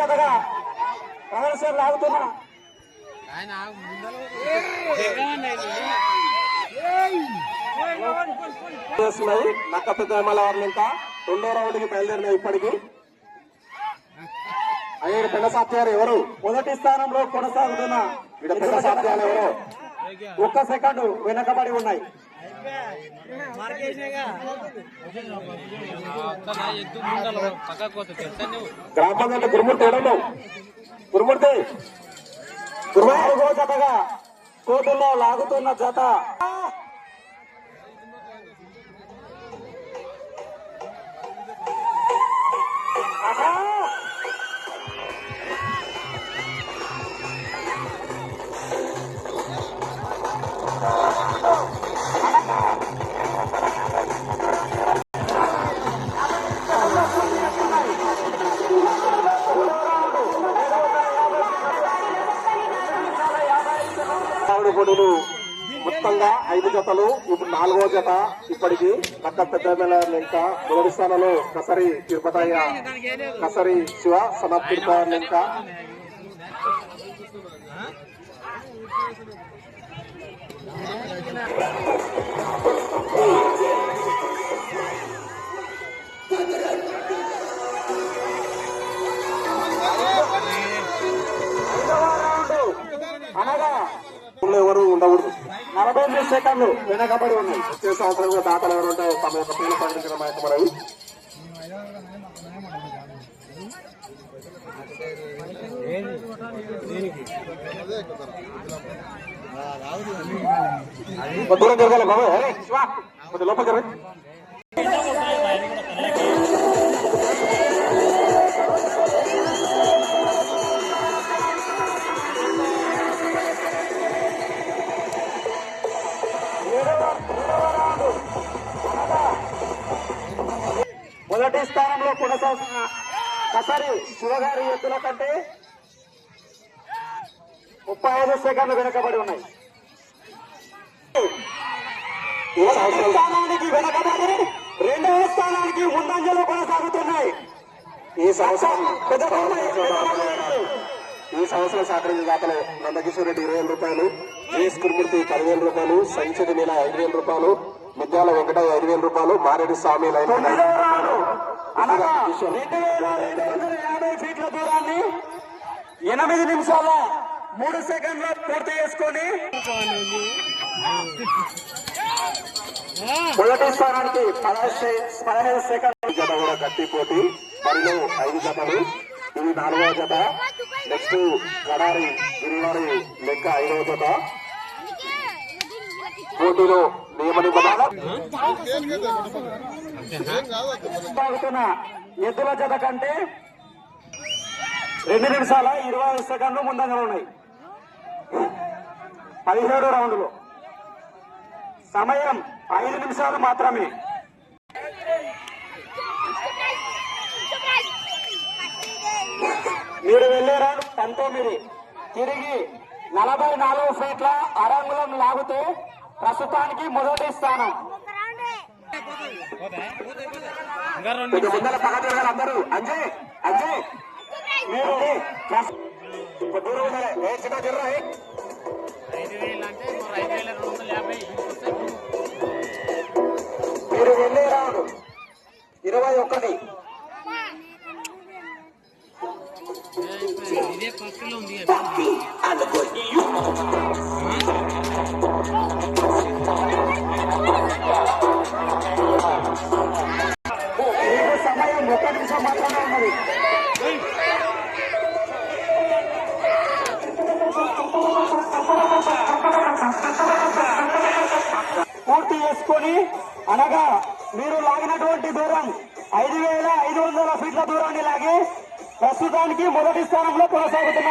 జతగా ప్రదర్శన లాగుతున్నా నక్క పెద్దమల వారిని ఇంకా 2వ రౌండ్కి బయలుదేరినాయి. ఇప్పటికీ 5 పెద్ద సాత్యాలు ఎవరు మొదటి స్థానంలో కొనసాగుతున్న పెద్ద సాత్యాలు ఎవరు 1 సెకండ్ వెనకబడి ఉన్నాయి. గ్రామ పంచాయతీ గురుమూర్తి ఎడలో గురుమూర్తి 4వ జతగా కోర్టులో లాగుతున్న జత పొడులు మొత్తంగా 5 జతలు. ఇప్పుడు 4వ జత ఇప్పటికి నక్క పెద్దమల లెంక మొదటి స్థానంలో కసరి తిరుపతయ్య కసరి శివ సనత్ తిరుపతి లెంక అనగా ఎవరు ఉండకూడదు. 48 సెకండ్లు వెనకబడి ఉన్నాయి. వచ్చే సంవత్సరం కూడా దాతలు ఎవరు ఉంటాయో తమ యొక్క పేరు ప్రకటించిన మనవి. దూరం జరగాలి బాబు, కొద్ది లోపల జరగ. మొదటి స్థానంలో కొనసాగుతున్న కసరి శివగారి ఎత్తుల కంటే 35 సెకండ్లు వెనకబడి ఉన్నాయి. స్థానానికి వెనకబడి 2వ స్థానానికి ముందంజలో కొనసాగుతున్నాయి. ఈ సంవత్సరం సహకరించిన దాతలు నందకిషోర్ రెడ్డి 20,000 రూపాయలు, జేఎస్ కురుమూర్తి 10,000 రూపాయలు, సంచది నెల 5,000 రూపాయలు, ముద్యాల వెంకటయ్య 5,000 రూపాయలు, మారెడ్డి స్వామి 250 ఫీట్ల దూరాన్ని 8 నిమిషాల 3 సెకండ్లు పూర్తి చేసుకొని మొదటి స్థానానికి 15 సెకండ్లు. జత కూడా గట్టి పోటీ. బరిలో 5 జతలు. ఇది 4వ జత. నెక్స్ట్ గడారి గిరివారి లెక్క 5వ జత. పోటీలో నియమ నిబంధనలు ఎద్దుల జత కంటే 2 నిమిషాల 20 సెకండ్లు ముందంగా ఉన్నాయి. 17 రౌండ్లు. సమయం 5 నిమిషాలు మాత్రమే. మీరు వెళ్లే రౌండ్ 19. తిరిగి 44 ఫీట్ల అరంగులం లాగితే ప్రస్తుతానికి మొదటి స్థానం. ముందర పక్క తిరగాలి అందరూ. అంజయ్ అంజయ్ మీరు దూరం జర్రా. మీరు వెళ్ళే రౌండ్ 21. సమయం 1 నిమిషం మాత్రమే ఉన్నది. పూర్తి చేసుకొని అనగా మీరు లాగినటువంటి దూరం 5,500 ఫీట్ల దూరాన్ని లాగి ప్రస్తుతానికి మొదటి స్థానంలో కొనసాగుతున్నారు.